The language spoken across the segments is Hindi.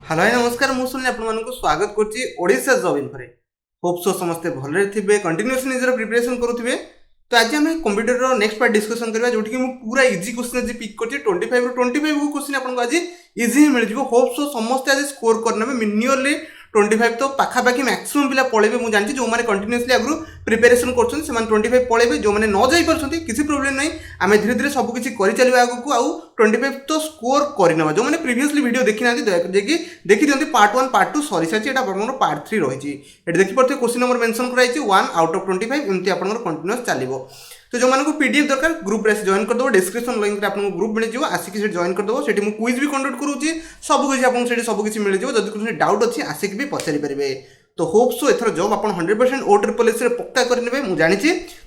हेलो नमस्कार मुझे आपको स्वागत करोडिशा जॉब इन्फो होप सो समस्ते भले थे कंटिन्यूअसली निजर प्रिपरेशन करुवे। तो आज आम कंप्यूटर नेक्स्ट पार्ट डिस्कसन करवा जो कि पूरा इजी क्वेश्चन आज पिक कर 25 ରୁ 25 क्वेश्चन आपको आज इजी ही मिल होप सो समस्ते आज स्कोर करने नियरली 25 तो पाखापाखि मैक्सिमम पिला पड़े मुझे जानती जो मैंने कंटिन्यूअसली आगु प्रिपेरेसन कर 25 पड़े जो मैंने न जापर किसी प्रोब्लेम नहीं आम धीरे धीरे सबकि कर चलवा आगू आउ 25 तो स्कोर करना जो मैंने प्रीवियसली वीडियो देखी ना दयाकि देखी दिखती पार्ट 1 पार्ट 2 सरी सारी पार्ट 3 रही है देखिए क्वेश्चन नंबर मेंशन कराई 1 आउट ऑफ 25 एमती आप कंटिन्यूअस चलो। तो जो मैंने पीडीएफ दरकार ग्रुप रे जॉइन करदेव डिस्क्रिप्शन लिंक आपको ग्रुप मिल जाए आसिक जॉइन करदेव से क्विज भी कंडक्ट करूँगी सबकि आपको सबकि मिल जाए जब कुछ डाउट अच्छी आसिक भी पचारि पारे। तो होप सो एथर जॉब आप 100% OSS पक्का करेंगे मुझे जानी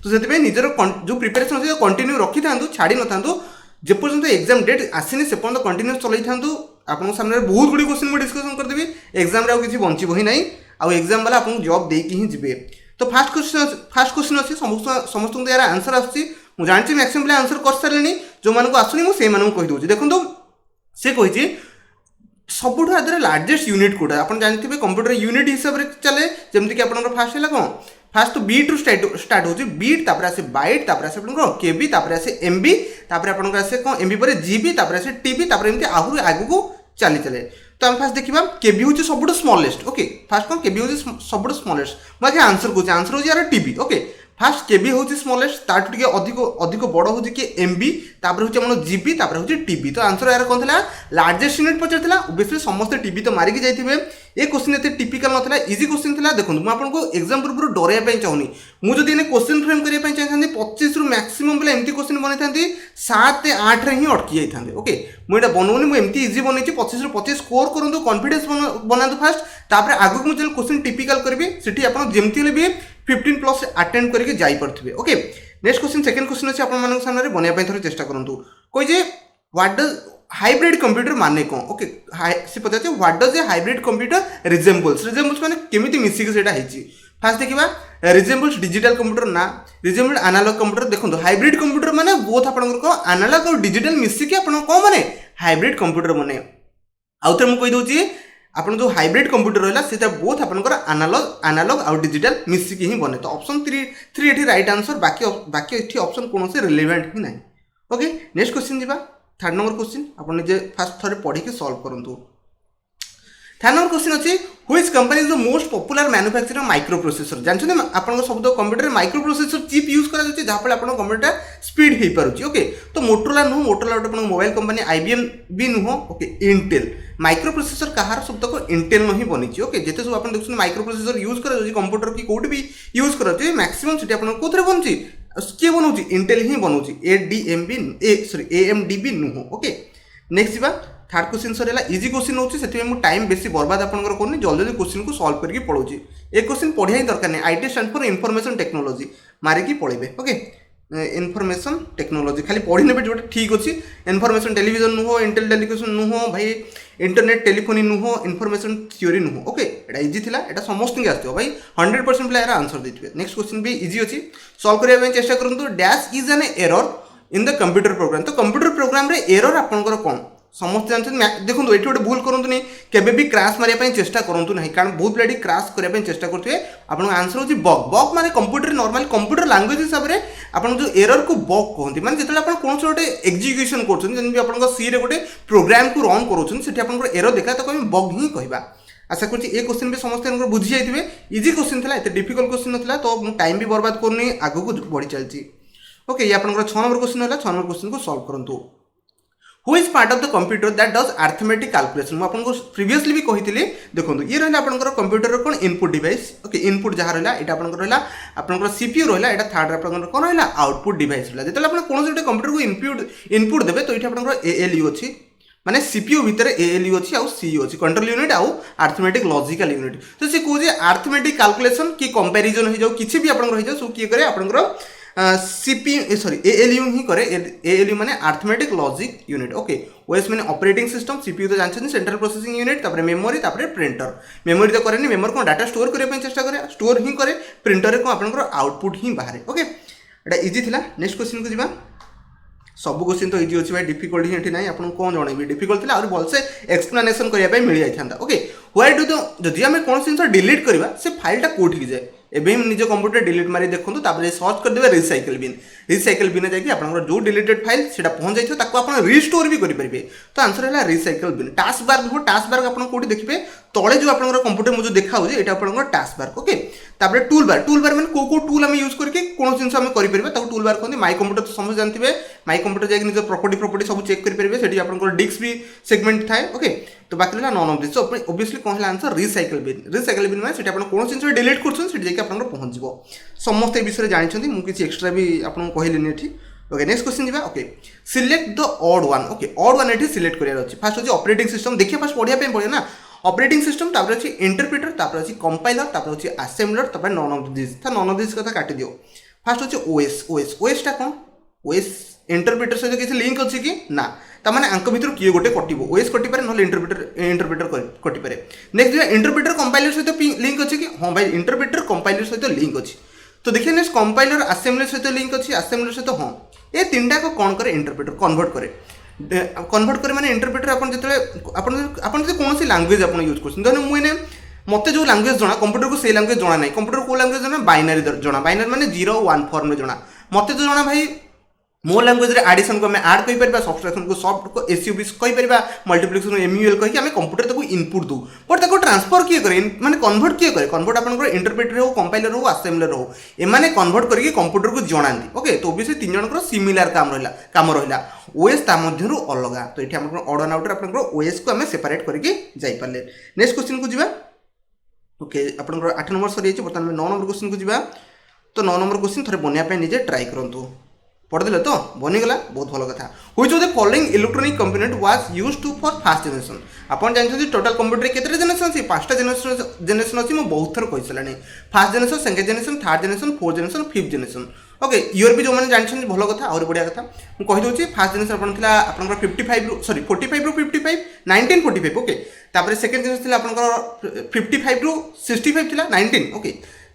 तो से निजर जो प्रिपेरेसन अच्छे कंटिन्यू रखी था छाड़ी न था जेपर्यंत एग्जाम डेट आसनी से पर्यटन कंटिन्यूअस चलई था आपको सामने बहुत गुड़ी क्वेश्चन मुझे डिस्कसन करदेवी एग्जाम किसी बंचब ही ना आउ एग्जाम वाला आपको जॉब देकी ही जी। तो फास्ट क्वेश्चन अच्छी समस्त यार आंसर आसूँ जानी मैक्सिमम पिला आंसर कर सारे जो मानक आसुनी मुझे कहीदे देखो सी कही सबुठ आदर लार्जेस्ट यूनिट कोटा आप जानते कंप्यूटर यूनिट हिसाब से चले जमीक आप फास्ट है कौन फास्ट तो बीट रू स्टार्ट हो बीट तापर आसे बाइट तापर आसे केबी तापर आसे एमबी तापर आपन आसे कौन एमबी पर जीबी तापर आसे टीबी तापर एमती आहु आगु चली चले। तो हम फास्ट देखा केबी हूँ सब स्मॉलेस्ट ओके फास्ट कौन केबी हूँ सब स्मॉलेस्ट मुझे आंसर कौन आंसर हूँ यार टीबी ओके फास्ट केबी हूँ स्मॉलेस्ट ताठू टे अधिक बड़ हूँ कि एमबी तापर हूँ आम जीबी तापर हूँ टीबी। तो आंसर यार कौन था लार्जेस्ट यूनिट पचार ओबियसली समस्त टीबी तो मारिकी जाइए ये क्वेश्चन एत टिपिकल नाला इजी क्वेश्चन था देखो मुझे एग्जाम पूर्व डरवाई चाहूनी मुझे क्वेश्चन फ्रेम करने चाहिए 25 ରୁ मैक्सिमम पिला एमती क्वेश्चन बनई था 7 8 रे ही अटकी जाते ओके मुझे बनाऊनी मुझे इजी बनई 25 ରୁ 25 स्कोर करूँ कॉन्फिडेंस बनातु फास्ट तापर आगू मुझे क्वेश्चन टिपिकल करी से आप जमती भी 15+ अटेम्प्ट करके जापे okay. Next question second question अच्छे आप सामने बनवाई थोड़ा चेष्टा करूँ कही व्हाट डज हाइब्रिड कंप्यूटर माने कौन ओके सी पचारे what does a hybrid computer resembles माने केमिति मिसिक सेटा हेची फास्ट देखिबा रिजेम्बल्स डिजिटल कंप्यूटर ना रिजेम्बल एनालॉग कंप्यूटर देखो हाइब्रिड कंप्यूटर माने बोथ आपन को एनालॉग और डिजिटल मिसिक आपन को माने हाइब्रिड कंप्यूटर माने आउ थे मु कहि दोची आपन जो हाइब्रिड कंप्यूटर रहला सेटा बोथ आपन को एनालॉग और डिजिटल मिसिक ही बने। तो ऑप्शन 3 एठी राइट आंसर बाकी एठी ऑप्शन कोनोसे रिलेवेंट ही नहीं ओके। नेक्स्ट क्वेश्चन जीवा थर्ड नंबर क्वेश्चन आपन जे फास्ट थरे पढ़ी के सॉल्व करंतु। थर्ड नंबर क्वेश्चन अच्छी which company is the most popular manufacturer micro processor जानते आपन सब computer micro processor chip use करा जाय जहाँ फल आपन कंप्यूटर स्पीड हो पारुची ओके। तो मोटोरोला नुह मोटोरोला गोटे मोबाइल कंपनी IBM भी नुह ओके इंटेल माइक्रो प्रोसेसर कहार सब तक इंटेल ही बनी ओके जिते सब आप देखते माइक्रो प्रोसेसर यूज करा कंप्यूटर की कौट भी यूज करा मैक्सिमम से कौन बनूँ किए बनाऊँ इंटेल ही बनाऊँ AMD नुह ओके। नेक्स्ट जा थर्ड क्वेश्चन सर है इजी क्वेश्चन होची से टाइम बेसी बर्बाद आपंकर करनी जल्दी जल्दी क्वेश्चन को सॉल्व करके पढ़ाऊँ एक क्वेश्चन पढ़िया ही दरकार नहीं IT stand for information technology मारिकी पढ़े ओके इनफॉरमेशन टेक्नोलॉजी खाली पढ़ी ने जो ठीक अच्छी इनफॉरमेशन टेलीविजन नुह इंटेल टेलीविजन नुह भाई इंटरनेट टेलीफोनी नुह इनफॉरमेशन थ्योरी नुह ओके एटा इजी थिला एटा समस्त के आसो भाई 100% पिला यार आंसर देथिबे। नेक्स्ट क्वेश्चन भी इजी अच्छी सॉल्व करबा में चेष्टा करंतु dash is an error in the computer program. तो कंप्यूटर प्रोग्राम रे एरर आपनकर कौन समस्त जानते देखो ये गोटे भूल करूँ केबे भी क्राश मारे चेष्टा करूँ ना कारण बहुत पिला क्राश करने चेष्टा करेंगे आपन आंसर होची बग बग माने कंप्यूटर नॉर्मल कंप्यूटर लैंग्वेज हिसाब से आपन जो एरर को बग कहते माने जिते आप कौन गोटे एग्जीक्यूशन कर सी रे गोटे प्रोग्राम को रन कर एरर देखा तो कहीं बग ही कहवा। आशा करुँच ये क्वेश्चन भी समस्त बुझी जाइए इजी क्वेश्चन था एत डिफिकल्ट क्वेश्चन ना तो मुझे टाइम भी बर्बाद करनी आगू को बढ़ी चलती ओके। ये आप 6 नंबर क्वेश्चन है 6 नंबर क्वेश्चन को सॉल्व करूँ who is part of the computer that does arithmetic calculation मुझे आपको प्रीवियसली भी कही देखो ये रहा आपंकर कंप्यूटर कौन इनपुट डिवाइस ओके इनपुट जहाँ रहा यहाँ आपंकर CPU रहा है थर्ड आपंकर कौन रहा आउटपुट डिवाइस रहा जो आप कौन गोटे कंप्यूटर को इनपुट देते तो ये आपंकर ALU अच्छी माने CPU भितर ALU अच्छी आउ CU अच्छी कंट्रोल यूनिट आउ अर्थमेटिक लॉजिकल यूनिट। तो सी कहे अर्थमेटिक कैलकुलेशन की कंपैरिजन हो जाऊ किसी भी आपंकर हो जाऊ सब किए करे आपंकर ALU ही करे ALU माने arithmetic logic unit okay. OS माने ऑपरेटिंग सिस्टम CPU तो जानते सेंट्रल प्रोसेसिंग यूनिट तापर मेमोरी तापर प्रिंटर मेमोरी तो करे मेमोरी को डाटा स्टोर करने चेष्टा करे स्टोर ही करे प्रिंटर को आपंकर आउटपुट ही बाहर ओके एटा इजी थिला। नेक्स्ट क्वेश्चन को जीवा सब क्वेश्चन तो इजी अच्छी भाई डिफिकल्ट ही ना आपको कौन जनइबी डिफिकल्ट थी भलसे एक्सप्लेनेशन करने मिल जाता ओके व्हाई डू जदि आम कौन जिन डिलीट करवा से फाइलटा कौटिक जाए एवं निज कंप्यूटर डिलीट मारी देखो सर्च करदे रिसाइकल बिन जाकि आप जो डिलीटेड फाइल से पहुंच जाए आप रिस्टोर भी करेंगे तो आंसर है रिसाइकल बिन टास्क बार नुह टास्क बार आप कौटी देखिए तले जो आप कंप्यूटर में जो देखा ये आप task bar okay tool bar मैंने को टूल आम यूज करके कौन जिन करेंगे टूल बार कहते माई कंप्यूटर तो समझ जानते माई कंप्यूटर जाकि निज प्रॉपर्टी सब चेक करेंगे से आप डिस्क भी सेगमेंट थाए ओके तो बाकी रहा नॉन ऑफ दिस ओब्वियसली कौन है आंसर रिसाइकल बिन मैंने आप कौन जिन डिलीट कर आप पहुँच समस्त ए विषय जानते मुझे एक्सट्रा भी आपको कहली ओके नेक्स्ट क्वेश्चन जी okay select the odd one okay odd one ये सिलेक्ट करार अच्छे फास्ट अच्छे ऑपरेटिंग सिस्टम देखिए फास्ट पढ़ाई पड़े ना ऑपरेटिंग सिस्टम तापर अच्छी इंटरप्रिटर तापर अच्छी कंपाइलर तापर अच्छी असेम्बलर तापर नॉन ऑफ दिस कथा काटी दियो फास्ट अच्छे ओएस टा कौन ओएस इंटरप्रिटर सहित किसी लिंक अच्छी कि ना ताने आंक भर किए गोटे कटो ओएस कटिपारे ना इंटरप्रिटर कटिपारे नेक्स्ट इंटरप्रिटर कंपाइलर सहित लिंक अच्छी कि हाँ भाई इंटरप्रिटर कंपाइलर सहित लिंक अच्छी तो देखिए नेक्स्ट कंपाइलर असेम्बलर सहित लिंक अच्छी असेम्बलर सहित हाँ ये तीन टाक कौन करे इंटरप्रिटर कन्वर्ट करे माने इंटरप्रिटर आपन कौन सी लैंग्वेज आप यूज कर मुझे मत जो लैंग्वेज जना कंप्यूटर को से लैंग्वेज जना ना कंप्यूटर को लैंग्वेज जना बाइनरी जना बाइनरी माने 0 1 फॉर्म में जना मत तो जना भाई मो लैंग्वेज एडिशन को आड कर सब्सट्रैक्शन को सॉफ्ट को एसयूबी कहीपर मल्टीप्लिकेशन एमयूएल कहीं आम कंप्यूटर तक इनपुट दू बट ट्रांसफर किए करे माने कन्वर्ट किए करे कन्वर्ट आप इंटरप्रिटर हो कंपाइलर हो असेम्बलर हो एमाने कन्वर्ट करके कंप्यूटर को जनाती ओके तो ओबियसली तीन जनकर सिमिलार काम रहा ओएस ता मध्यरु अलग तो ये ऑड एंड आउटर आप ओएस को आम सेपरेट करके जाइपारे नेक्स्ट क्वेश्चन को जी ओके आप 8 नंबर सरी बर्तमान 9 नंबर क्वेश्चन को जी तो 9 नंबर क्वेश्चन थे बनवाई निजे ट्राई करूँ पढ़देले तो बनीगला बहुत भल कथा which of the following electronic component was used to for first generation आपन जानछथि टोटल कंप्यूटर केते जनरेशन अछि 5टा जनरेशन अछि मो बहुत थर कहि सलानी first generation second generation third generation fourth generation fifth generation okay year भी जो मैंने जानछथि भल कथा और बढ़िया कथा मु कहि दोछि फर्स्ट जनरेशन आपन थिला आपन 55 सॉरी 45 रो 55 1945 ओके तापर सेकंड जनरेशन थिला आपन 55 रो 65 थिला 19 ओके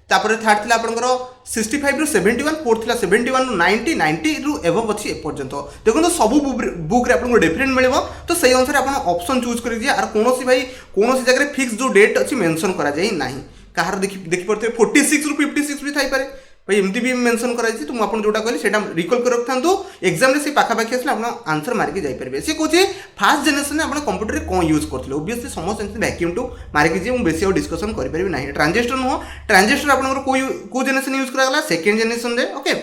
तापर थर्ड थिला आपनकर 65 रू 71 फोर्थ थिला 71 रू 90 90 रू एबव अछि एपर्यंत देखो तो सब बुक रे आपनको डिफरेंट मिलबो तो सही अनुसार आपन ऑप्शन चूज करि दिया और कोनोसी भाई कोनोसी जगह फिक्स जो डेट अछि मेंशन करा जाई नाही कहार देखि पड़ते 46 रू 56 भी थाई पारे भाई एमती भी मेंशन कराई तो मुझे जोटा कहली सेटा रिकॉल कर रखता एग्जाम रे से पाखापाखि आसले आप आंसर मारिक जाइपारे से कहे फास्ट जनरेशन आप कंप्यूटर कौन यूज करते ओबियसली समस्त वैक्यूम टू मारिक जी बेसी और डिस्कसन करें ना ट्रांजिस्टर नुह ट्रांजिस्टर आप कौ जनरेशन यूज कराला second generation okay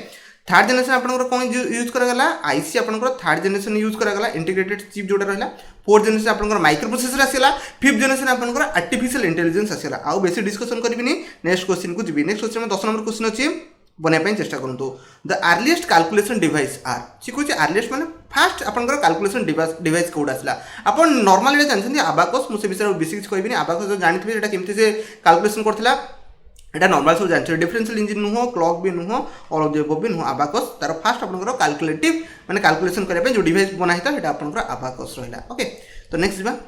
third generation आप कौन यूज कराला आईसी आप थर्ड जनरेशन यूज कराला इंटीग्रेटेड चिप जोटा रहा फोर्थ जनरेशन आप माइक्रो प्रोसेसर आसला फिफ्थ जनरेशन आप आर्टिफिशियल इंटेलिजेंस आसला आउ बेसी डिस्कसन करी नेक्स्ट क्वेश्चन को जी नेक्स्ट क्वेश्चन 10 नंबर क्वेश्चन अच्छी बनवाई चेष्टा करूँ the earliest calculation device are सी कहे अर्लीस्ट मैंने फास्ट आपंकर कैलकुलेशन डिवाइस कौट आसला आप नॉर्मली जानते आबाकस मुझे विषय बेसी किसी कहबी आबाकस जो जानते हैं केमती से कैलकुलेशन करता এটা नॉर्मल सब जानते डिफरेंशियल इंजिन नुह क्लॉक भी नुह ऑल ऑफ द अबव भी नुह आबाकस तार फास्ट आपंकर कैलकुलेटिव माने कैलकुलेशन करने जो डिवाइस बना था सेटा आपंकर आबाकस रहा ओके तो नेक्स्ट जा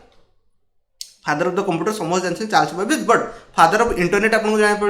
फादर ऑफ द कंप्यूटर समझ जानते Charles Babbage but father of internet आपको जाना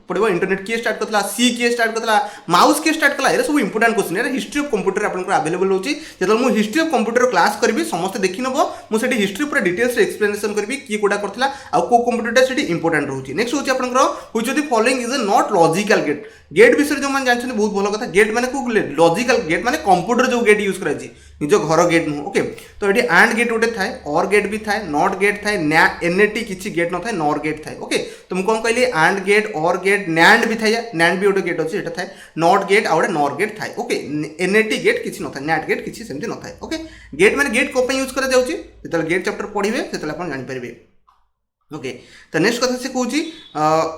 पड़ो इंटरनेट किए स्टार्ट करता सी किए स्टार्ट करता माउस किए स्टार्ट कला ये सब इंपोर्टेंट क्वेश्चन है हिस्ट्री ऑफ कंप्यूटर आपको अवेलेबल होची जब मुझे हिस्ट्री ऑफ कंप्यूटर क्लास करी समस्त देखी नब मुझे हिस्ट्री पूरा डिटेल्स एक्सप्लेनेशन करी किए कोटा करता आउ को कंप्यूटर से इंपोर्टेंट रोचे नेक्स्ट होची आपनकर which of the following is not logical gate gate विषय जो मैंने जानते बहुत भल कथा गेट माने को लॉजिकल गेट माने कंप्यूटर जो गेट यूज कराई निज घर गेट नुह ओके तो ये एंड गेट गोटे थाए और गेट भी थाए नॉट गेट थाए एनएटी किसी गेट न थाए नॉर गेट थाए ओके तो मुझे कौन कहली एंड गेट और गेट नैंड भी थाए नैंड भी गोटे गेट अच्छे ये थाए नॉट गेट आउ नॉर गेट थाए ओके एनएटी गेट किसी न थाए नैट गेट किसी सेमती न थाए ओके गेट माने गेट को यूज करा जाउची जेतले गेट चैप्टर पढ़िबे सेतले आपण जानि परिबे ओके तो नेक्स्ट कथा से कहूँ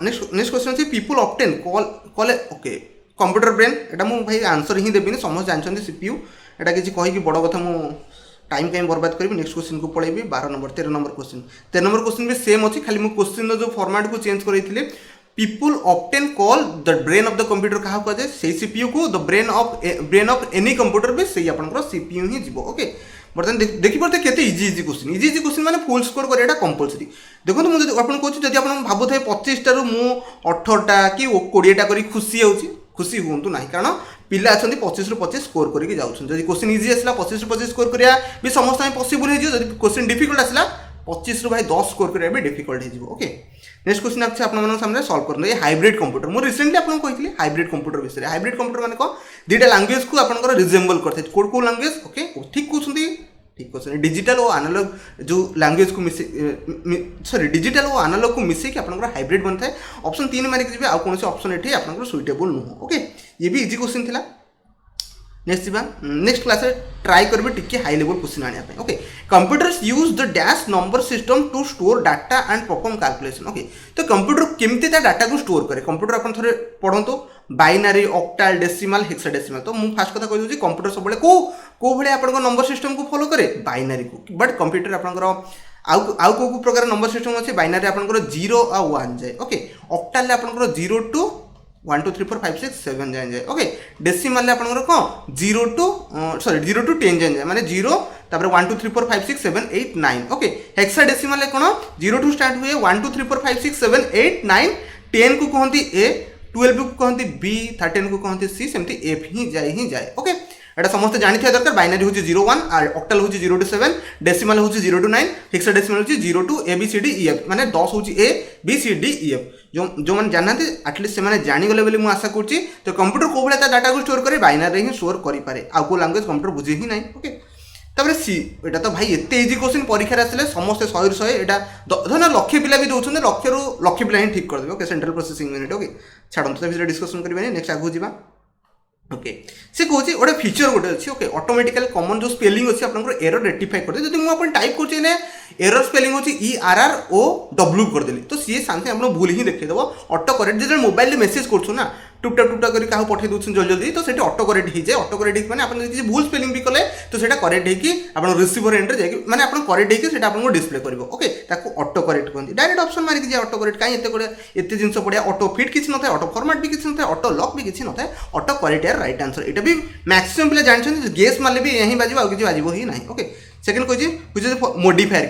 नेक्स्ट क्वेश्चन अच्छे people often call okay computer brain एटा मु भाई आंसर ही देबी समस्त जानते सीपीयू एटा किसी कहीकि बड़ कथा मु टाइम कहीं बर्बाद करी नेक्स्ट क्वेश्चन को पढ़ेबी 12 number 13 number question 13 number question भी सेम अच्छी खाली मु क्वेश्चन जो फॉर्मेट को चेंज करी people often call the brain of the computer क्या कहुए से सीपीयू को the brain of any computer भी सही आपंकर सीपीयू ही जीव ओके बर्तमान देखी पारे केते इजी क्वेश्चन माने फुल स्कोर करेगा कंपलसरी देखो मुझे आपको कहूँ जब आप भावुए 25 टारू मु 18टा कि 20टा करी खुशी खुशी हूँ ना कारण पिला अच्छा 25 ରୁ 25 स्कोर करके जाऊँ जब क्वेश्चन इजी आसला 25 ରୁ 25 स्कोर करा भी समस्त पॉसिबल हो जब क्वेश्चन डिफिकल्ट आसला 25 ରୁ भाई 10 स्कोर करा भी डिफिकल्ट हो ओके नेक्स्ट क्वेश्चन अच्छे आप सामने सॉल्व कर ये हाइब्रिड कंप्यूटर मुझे रिसेंटली आपको कही हाइब्रिड कंप्यूटर विषय हाइब्रिड कंप्यूटर माने कौन दुईटा लैंग्वेज को आप रिजेम्बल करते कोड को लैंग्वेज ओके ठीक कहते ठीक क्वेश्चन डिजिटल और एनालॉग जो लैंग्वेज को मिसे सॉरी डिजिटल और एनालॉग को मिसे कि आपनकर हाइब्रिड बनता है ऑप्शन 3 मारिक जिबे आ कौन से ऑप्शन एठी आपनकर सुइटेबल नुह ओके ये भी इजी क्वेश्चन थिला नेक्स्ट जीवा नेक्स्ट क्लास रे ट्राई करबे टिके हाई लेवल क्वेश्चन आनिया पे okay computers use the dash number system to store data and perform calculation okay तो कंप्यूटर केमती ता डाटा को स्टोर करे कंप्यूटर अपन थरे पढंतो बाइनरी ऑक्टल डेसिमल हेक्साडेसिमल तो मु फास्ट कथा कहि दोची कंप्यूटर सब बळे को भले आपन नंबर सिस्टम को फॉलो करे बाइनरी को बट कंप्यूटर आपन आउ को प्रकार नंबर सिस्टम अच्छे बाइनरी आपन 0 आ 1 जाए ओके ऑक्टल ले आपन 0 टू 1 2 3 4 5 6 7 जाए ओके डेसिमल आपन कौन 0 टू सॉरी 0 टू 10 जाए माने 0 तापर 1 2 3 4 5 6 7 8 9 ओके हेक्साडेसिमल कौन 0 टू स्टार्ट हुए 1 2 3 4 5 6 7 8 9 10 को कहती ए 12 को कहती बी 13 को कहती सी सेमती एफ ही जाए ओके एटा समस्त जानी था दरकार बाइनरी होची 0 1 और ऑक्टल होची 0 टू 7 डेसिमल होची 0 टू 9 हेक्साडेसिमल होची 0 to A B C D E F माने 10 होची A B C D E F जो मैंने जानते एटलिस्ट से मैंने जानीगले बोली मुझे आशा करुच्ची तो कंप्यूटर को भाई डाटा को स्टोर करे बाइनरी ही स्टोर करें आउ लैंग्वेज कंप्यूटर बुझे ही ना ओके तापर सी एटा तो भाई एत इजी क्वेश्चन परीक्षा आसले समस्त 100 एटा धर लक्षे पिला भी दौरान लक्षे रू लक्षे पिला ही ठीक करदे okay central processing unit okay छाड़ू तो डिस्कसन करेंगे नेक्स्ट आगू जावा ओके से कहूँ गोटे फीचर गोटे अच्छी ओके ऑटोमेटिकल कॉमन जो स्पेलिंग अच्छी आप एरर रेक्टिफाई करदे जब मुझे टाइप कर एरर स्पेलिंग होची ERROW करदेली तो सी साथे आप भूल ही देखिदेव ऑटो करेक्ट जो मोबाइल मेसेज करूँ ना टुपटा टुपटा कर क्या पठे दूसरे जल्दी जल्दी तो सेठी ऑटो करेक्ट हो जाए ऑटो करेक्ट मैंने आपने किसी भूल स्पेलिंग भी कले तो सेटा करेक्ट होगी आप रिसीवर एंड जाए मैंने आप करेक्ट होगी आपको डिस्प्ले कर ओके ताको ऑटो करेक्ट कहते डायरेक्ट ऑप्शन मारिक जाए ऑटो करेक्ट कहीं एत जिन पड़ा ऑटो फिट किसी न ऑटो फॉर्मेट भी किसी न ऑटो लॉक भी किसी न ऑटो करेक्ट यार राइट आंसर यहाँ भी मैक्सिमम पिला जानते गेस मारे भी यही बाजिब आगे बाजिब ही ना ओके सेकेंड कह मोडिफायर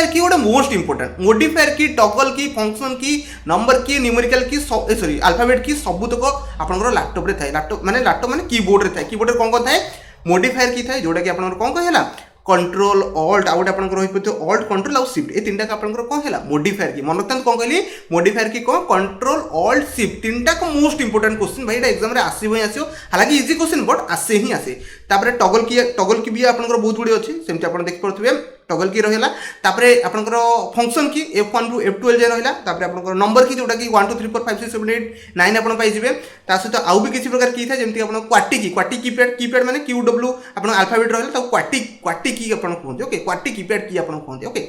की गोटे मोस्ट इंपोर्टेंट मोडिफायर की टॉगल की फंक्शन की नंबर की न्यूमेरिकल की सॉरी अल्फाबेट की सबुतक आपंकर लैपटॉप रे थाए लैपटॉप माने कीबोर्ड रे थाए कीबोर्ड रे कौन थाए मोडिफायर की थाए जोटा कि आपंकर कौन कहला कंट्रोल ऑल्ट आउट आपंकर ऑल्ट कंट्रोल आउ शिफ्ट ए तीन टाक आपंकर कौन है मोडिफायर की मन रखता कौन कहली मोडिफायर की कौन कंट्रोल ऑल्ट शिफ्ट तीन टाक मोस्ट इंपोर्टेंट क्वेश्चन भाई एग्जाम रे आसीबो ही आसीबो हालांकि इजी क्वेश्चन बट आसे ही आसे तापर टॉगल की भी आपंकर बहुत गुडी अछि सेमति आपन देख परथुबे टॉगल की रहिला तापरे आपनकर फंक्शन की F1 रू F12 जे रहिला तापरे आपनकर नंबर की जोटा कि 1 2 3 4 5 6 7 8 9 आपन पाई जिवे ता सहित आउ भी किसी प्रकार की था जेमति आपन क्वाटी कीपैड माने QW आपन अल्फाबेट रहिला ता क्वाटी की आपन कहते ओके क्वाटी कीपैड की आपन कहते ओके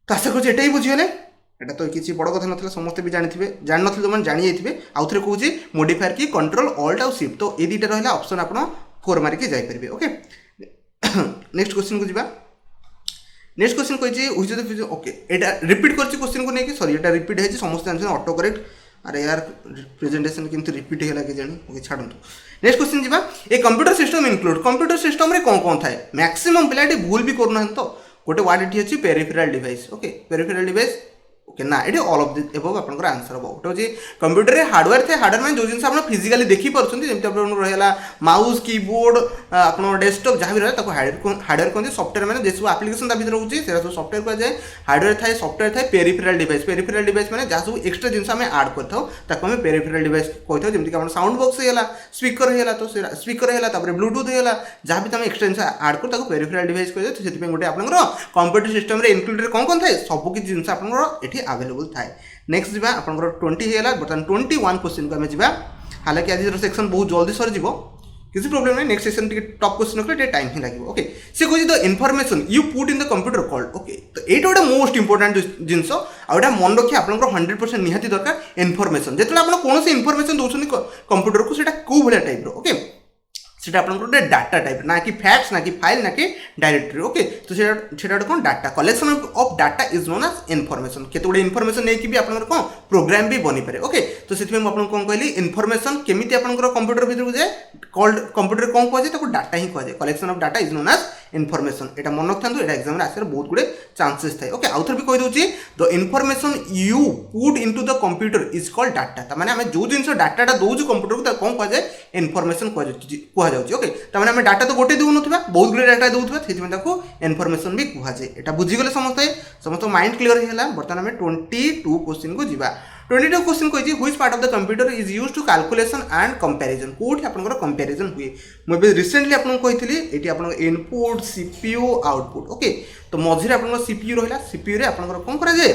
तो आशा करूँ एटा ही बुझीगले एटा तो किसी बड़ कथा नथिला समस्त भी जानिथिबे जान नथिले तो मन जानि जाइथिबे आउ थरे कहूची मॉडिफायर की कंट्रोल ऑल्ट आउ शिफ्ट तो ए दुटा रहिला ऑप्शन आपन 4 मारि के जाई परिबे ओके नेक्स्ट क्वेश्चन को जिबा नेक्स्ट क्वेश्चन कही ओके एटा रिपीट कर क्वेश्चन को लेकिन सॉरी एटा रिपीट है समस्त जानते ऑटो करेक्ट अरे यार प्रेजेंटेशन किंतु रिपीट है कि जानी ओके छाड़ू नेक्स्ट क्वेश्चन जीवा a computer system include computer system रे कौन कौन थाए मैक्सिमम पिला भूल भी करना तो गोटे वर्ड ये अच्छी पेरिफेराल डिवाइस ओके पेरिफेराल डिवाइस ओके ना ये ऑल ऑफ दिस एबव आपनकर आंसर हम गोटे होची कंप्यूटर रे हार्डवेयर थे हार्डवेयर में जो जिन आप फिजिकली देखी पार्टी जमी आप रहा माउस कीबोर्ड आप डेस्कटॉप जहाँ भी रहा हार्डवेयर कहते सॉफ्टवेयर मैंने जो सब आप्लिकेशन ता भीतर रोचे से सब सॉफ्टवेयर कह जाए हार्डवेयर थाए पेरिफेराल डिवाइस मैंने जहाँ सब एक्सट्रा जिन आम आड करते पेरिफेराल डिवाइस कही जमीक साउंड बॉक्स होगा स्पीकर है तो स्पीकर है ब्लूटूथ है जहाँ भी तुम एक्सट्रा जिन आड कर पेरिफेराल डिवाइस कह जाए तो गोटे आप कंप्यूटर सिस्टम इनक्लूडेड कौन कौन थाए सब किसी जिन आप अवेलेबल थाए नेक्स्ट जी आपंकर 20 है बर्तमान 21 क्वेश्चन को आम जा हालांकि आज सेक्शन बहुत जल्दी सर जीव किसी प्रॉब्लम नहीं नेक्स्ट सेक्शन टॉप क्वेश्चन रखले टाइम ही लगे ओके से कह the information you put in the computer called okay तो ये गोटे मोस्ट इंपोर्टेंट जिनस आउटा मन रखिए आप 100% निहाती दरकार इनफॉरमेशन जो आप कौन से इनफॉरमेशन दौरान कंप्यूटर को कौ भाया टाइप ओके सेटा आपन गोटे डाटा टाइप ना कि फैक्ट्स ना कि फाइल ना कि डायरेक्टरी ओके तो सेटा कौन data collection of data is known as information केते गोटे इनफॉरमेशन नहीं कि भी आपन कौन प्रोग्राम भी बनी पारे ओके तो सेति में आपन कौन कहली इनफॉरमेशन केमिति आपन कंप्यूटर भीतर को जाए कॉल्ड कंप्यूटर कौन कह जाए तो डाटा ही कह जाए collection of data is known as information एटा मन रखता एटा एग्जाम रे आसर बहुत गुडे चांसेस थाए ओके आउ थर भी कहि दोची the information you put into the computer is called data ता माने हमें जो जिंस डाटाटा दोजु कंप्यूटर को ता कोन कह जाय इनफॉरमेशन कह जाउची ओके ता माने हमें डाटा तो गोटे देउ नथबा बहुत गुडे डाटा देउथबा सेति में ताको इनफॉरमेशन भी कह जाय एटा बुझी गले समस्त माइंड क्लियर होला बर्तमान हमें 22 क्वेश्चन को जिबा 22 क्वेश्चन कही which part of the computer is used to calculation and comparison कोठी आपनकर कंपैरिजन हुए मैं रिसेंटली आपन कहितली एटी आपन इनपुट सीपीयू आउटपुट ओके तो मझिरे आपन सीपीयू रहला सीपीयू रे आपनकर कोन करा जाय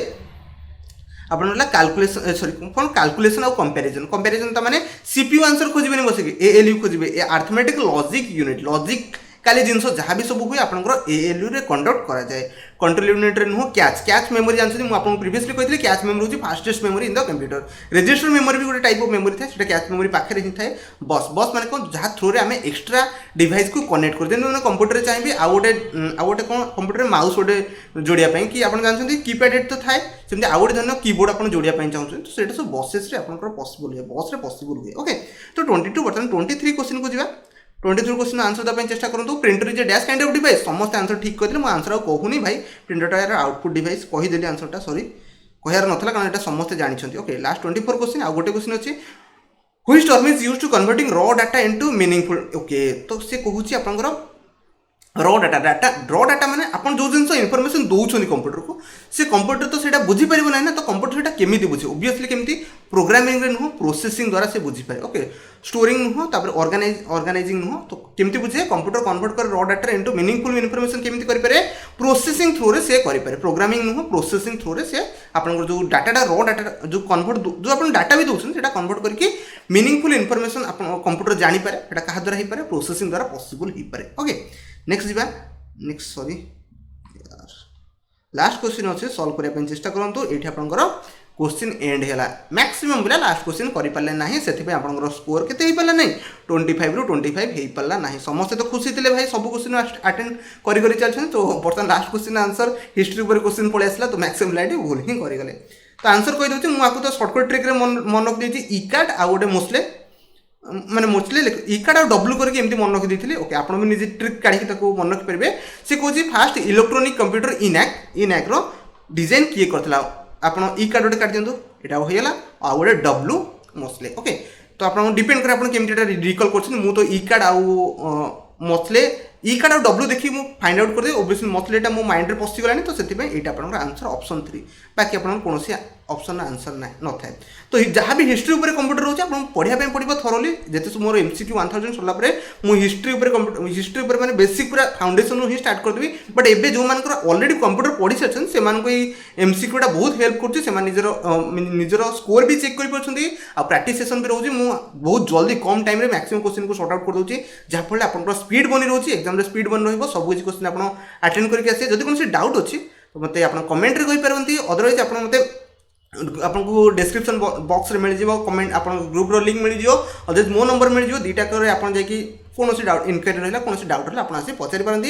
आपन रहला कैलकुलेशन सॉरी कोन कैलकुलेशन और कंपैरिजन त माने सीपीयू आंसर खोजिबेनी बसिके एएलयू खोजिबे ए अरिथमेटिक लॉजिक यूनिट लॉजिक काले जिनस जहाँ भी सब हुए आपंकर एएलयू रे कंडक्ट करा जाए कंट्रोल यूनिट रे नुह कैच मेमोरी जानते मुझे आपको प्रीवियसली कही कैच मेमोरी हूँ fastest memory in the computer register memory भी गोटे टाइप ऑफ मेमोरी था कैच मेमोरी पाखे ही थाए बस माने कौन जहाँ थ्रू रे आम एक्सट्रा डिवाइस को कनेक्ट कर मैंने कंप्यूटर चाहिए आउ गोटे कौन कंप्यूटर माउस गोटे जोड़ापी कि आप जानते कीपैड तो थाए सेमती आउ गोटे धरन कीबोर्ड आप जोड़ापी चाहते तो ସେଇଟା सब बसेस रे आपंकर पॉसिबल हुए बस रे पॉसिबल हुए ओके तो 22 बर्तमान 23 क्वेश्चन को जा 23 क्वेश्चन आंसर देवाई चेष्टा करूँ printer is a dash kind of device समस्त आंसर ठीक कहते मुझे आंसर कहूनी भाई प्रिंटर आउटपुट डिवाइस कहीदेली आंसरटा सॉरी कहार नाला कारण यहाँ समस्ते जानते ओके लास्ट 24 क्वेश्चन आउ गोटे क्वेश्चन अच्छे which term is used to converting raw data into meaningful okay तो सी कहूँ आपंकर रॉ डाटा माने आपन जो जिनस इनफॉरमेशन दौरान कंप्यूटर को से कंप्यूटर तो सेटा बुझी पारिबो ना तो कंप्यूटर सेटा केमिति बुझे ऑब्वियसली केमिति प्रोग्रामिंग रे नुह प्रोसेसिंग द्वारा से बुझी पारे ओके स्टोरिंग नुह तापर ऑर्गेनाइजिंग नुह तो केमिति बुझे कंप्यूटर कन्वर्ट कर raw data into meaningful information केमिति करि पारे प्रोसेसिंग थ्रू रे से करि पारे प्रोग्रामिंग नुह प्रोसेसिंग थ्रू रे से आपन जो डाटा रॉ डाटा जो कन्वर्ट जो आपन डाटा भी दउछन सेटा कन्वर्ट करके मीनिंगफुल इनफॉरमेशन आपन कंप्यूटर जानि पारे सेटा कहा द्वारा ही पारे प्रोसेसिंग द्वारा पॉसिबल ही पारे ओके नेक्स्ट जीवा नेक्स्ट सॉरी यार लास्ट क्वेश्चन अच्छे सॉल्व करने चेष्टा करूँ ये आपंकर क्वेश्चन एंड है मैक्सिमम पिला लास्ट क्वेश्चन करें ना से आपंकर स्कोर केते पारा ना 25 रू 25 हो पारा ना समस्ते तो खुशी थे भाई सब क्वेश्चन अटेंड कर चलते तो बर्तमान लास्ट क्वेश्चन आंसर हिस्ट्री पर क्वेश्चन पलि आसला तो मैक्सिमम लाइट भूल ही करगले तो आंसर कहीदे मुझे तो सर्टकट ट्रिक मन रखी इकार्ड आ गोटे मोस्टली माने मोस्टली इकार्ड और डब्ल्यू करके एमती मन रखी देती ओके आप निजे ट्रिक काढ़ी मन रखिपारे से कौन फास्ट इलेक्ट्रोनिक कंप्यूटर इनैक रो डिजाइन किए करता आप इकार्ड गोटे काट दिखाँ यहाँ होगा आ गए डब्ल्यू मोस्टली ओके तो आप डिपेंड करे आप केमती रिकल कर इकार्ड आउ मोस्टली इकार्ड और डब्ल्यू देखिए मुझे फाइंड आउट करदे ओबियसली मोस्टली एटा मो माइंड रे पसिगला तो से ये आंसर ऑप्शन 3 बाकी आप कौन ऑप्शन आंसर ना न था तो जहाँ भी हिस्ट्री उपर कंप्यूटर रोचे आप पढ़ाई पड़ो थरोली जिते मोर एमसीक्यू 1000 सरला मुझे हिस्ट्री उपर माने बेसिक पूरा फाउंडेशन ही स्टार्ट करदेवी बट एबे जो मानकर ऑलरेडी कंप्यूटर पढ़ी सारी से एमसीक्यूटा बहुत हेल्प कर स्कोर भी चेक कर प्रैक्टिस सेशन भी रोचे मुझे बहुत जल्दी कम टाइम रे मैक्सिमम क्वेश्चन को सॉर्ट आउट कर दूसरी जहाँफल आप स्पीड बनी रोचे एग्जाम स्पीड बन रही सब किसी क्वेश्चन आप अटेंड करके आसे जब कौन डाउट अच्छी तो मतलब आप कमेंट रे कहींपारती अदरवाइज आप आपको डिस्क्रिप्शन बॉक्स रे मिल जाव कमेंट आप ग्रुप रो लिंक मिल जाव अदरवाइज मो नंबर मिल जाव दुईटा आप कौन डाउट इनक्वारी रहा कौन डाउट रहा आप पचारि पारती।